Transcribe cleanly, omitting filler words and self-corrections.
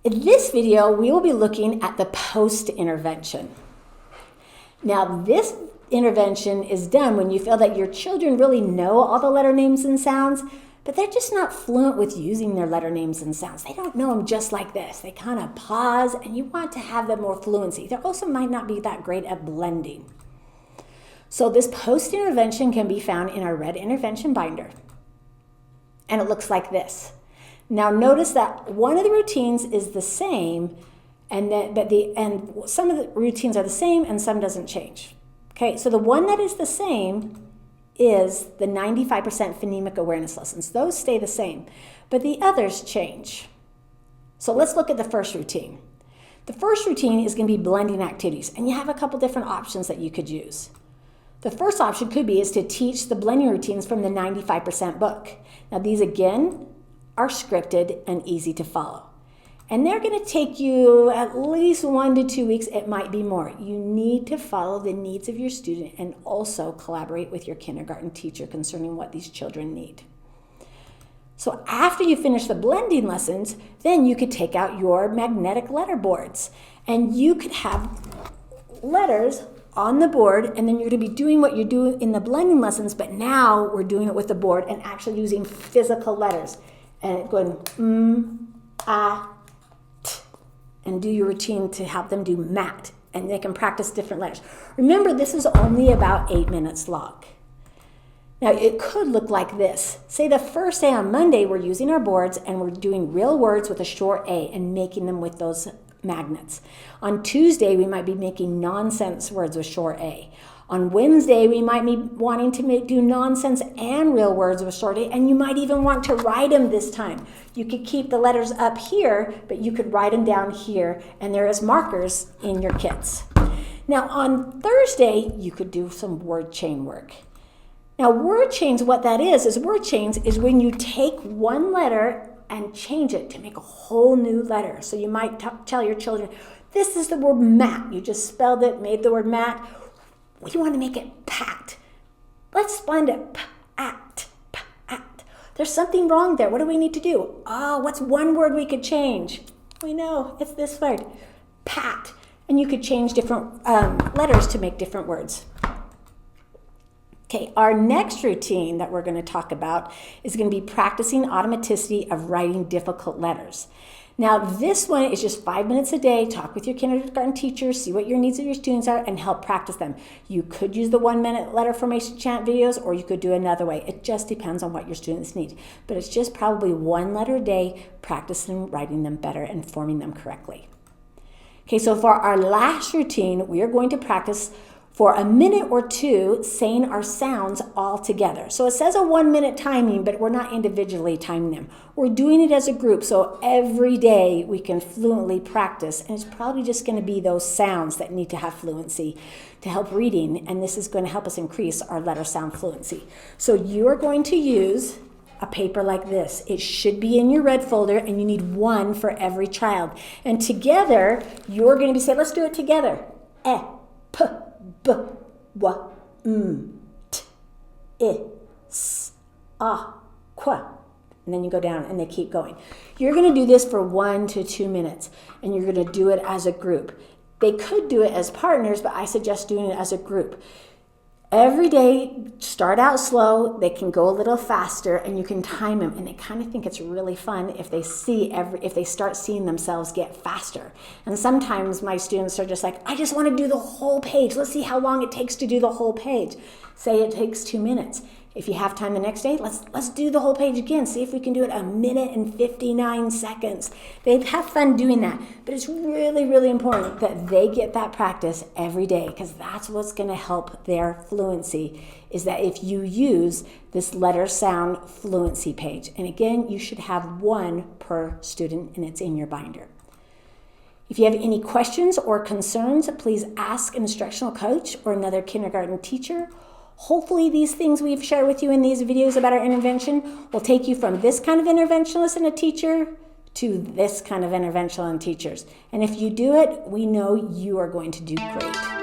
In this video, we will be looking at the post-intervention. Now, this intervention is done when you feel that your children really know all the letter names and sounds, but they're just not fluent with using their letter names and sounds. They don't know them just like this. They kind of pause, and you want to have them more fluency. They also might not be that great at blending. So this post-intervention can be found in our red intervention binder. And it looks like this. Now notice that one of the routines is the same, and some of the routines are the same and some doesn't change. Okay, so the one that is the same is the 95% phonemic awareness lessons. Those stay the same, but the others change. So let's look at the first routine. The first routine is going to be blending activities, and you have a couple different options that you could use. The first option is to teach the blending routines from the 95% book. Now these again are scripted and easy to follow. And they're going to take you at least 1 to 2 weeks. It might be more. You need to follow the needs of your student and also collaborate with your kindergarten teacher concerning what these children need. So after you finish the blending lessons, then you could take out your magnetic letter boards and you could have letters on the board, and then you're going to be doing what you do in the blending lessons, but now we're doing it with the board and actually using physical letters. And going t, and do your routine to help them do mat, and they can practice different letters. Remember, this is only about 8 minutes long. Now, it could look like this. Say the first day on Monday, we're using our boards and we're doing real words with a short A and making them with those magnets. On Tuesday, we might be making nonsense words with short A. On Wednesday, we might be wanting to do nonsense and real words with short A, and you might even want to write them this time. You could keep the letters up here, but you could write them down here, and there is markers in your kits. Now, on Thursday, you could do some word chain work. Now, word chains, what that is word chains is when you take one letter and change it to make a whole new letter. So you might tell your children, this is the word mat. You just spelled it, made the word mat. We want to make it pat. Let's blend it pat. There's something wrong there. What do we need to do? What's one word we could change? We know, it's this word, pat. And you could change different letters to make different words. Okay, our next routine that we're going to talk about is going to be practicing automaticity of writing difficult letters. Now, this one is just 5 minutes a day. Talk with your kindergarten teacher, see what your needs of your students are, and help practice them. You could use the 1-minute letter formation chant videos, or you could do another way. It just depends on what your students need. But it's just probably 1 letter a day, practicing writing them better and forming them correctly. Okay, so for our last routine, we are going to practice for a minute or two saying our sounds all together. So it says a 1-minute timing, but we're not individually timing them. We're doing it as a group, so every day we can fluently practice, and it's probably just going to be those sounds that need to have fluency to help reading, and this is going to help us increase our letter sound fluency. So you're going to use a paper like this. It should be in your red folder, and you need one for every child. And together, you're going to be saying, let's do it together. E, p, b, w, m, t, I, s, a, qu. And then you go down and they keep going. You're going to do this for 1 to 2 minutes, and you're going to do it as a group. They could do it as partners, but I suggest doing it as a group. Every day, start out slow. They can go a little faster, and you can time them. And they kind of think it's really fun if they start seeing themselves get faster. And sometimes my students are just like, I just want to do the whole page. Let's see how long it takes to do the whole page. Say it takes 2 minutes. If you have time the next day, let's do the whole page again. See if we can do it 1 minute and 59 seconds. They have fun doing that, but it's really, really important that they get that practice every day, because that's what's going to help their fluency, is that if you use this letter sound fluency page. And again, you should have one per student, and it's in your binder. If you have any questions or concerns, please ask an instructional coach or another kindergarten teacher. Hopefully these things we've shared with you in these videos about our intervention will take you from this kind of interventionist and a teacher to this kind of interventional and teachers. And if you do it, we know you are going to do great.